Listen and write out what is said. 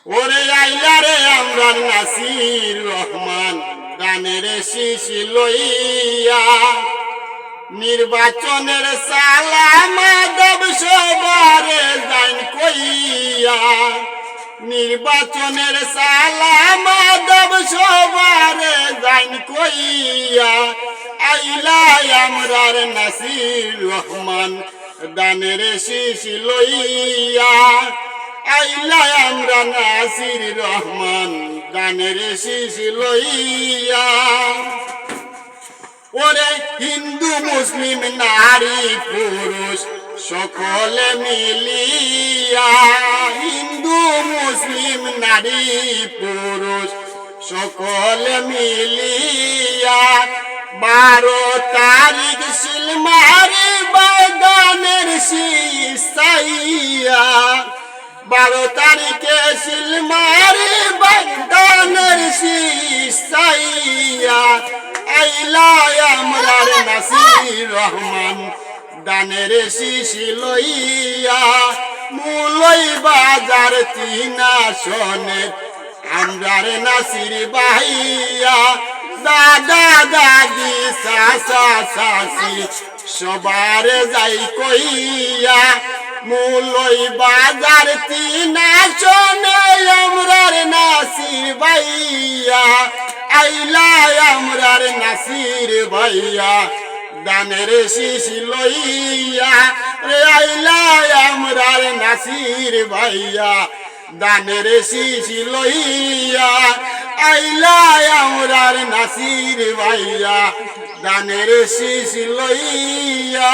ওরে আইলা রে আমরার নাসির রহমান দানের শীষ লইয়া নির্বাচনের সালাম দেব সবারে জান কইয়া নির্বাচনের সালাম দেব সবারে জান কইয়া আইলা আমরার নাসির রহমান দানের শীষ লইয়া আইলা আমরা নাসির রহমান দানের শীষ লইয়া ওরে হিন্দু মুসলিম নারী পুরুষ সকলে মিলিয়া হিন্দু মুসলিম নারী পুরুষ সকলে মিলিয়া 12 তারিখ শিলমারি বাগানের শীষ চাইয়া 12 তারিখে শিলমারি বাগানের শীষ চাইয়া আইলা আমরার নাসির রহমান দানের শীষ লইয়া মুলই বাজার 3 আসনে আমরার নাসির ভাইয়া দাদা দাদি চাচা চাচি সবার যাই কইয়া মুলই বাজার 3 আসনে আমরার নাসির ভাইয়া আইলা আমরার নাসির ভাইয়া দানের শীষ লইয়া রে আইলা আমরার নাসির ভাইয়া দানের শীষ লইয়া আইলা আমরার নাসির ভাইয়া দানের শীষ লইয়া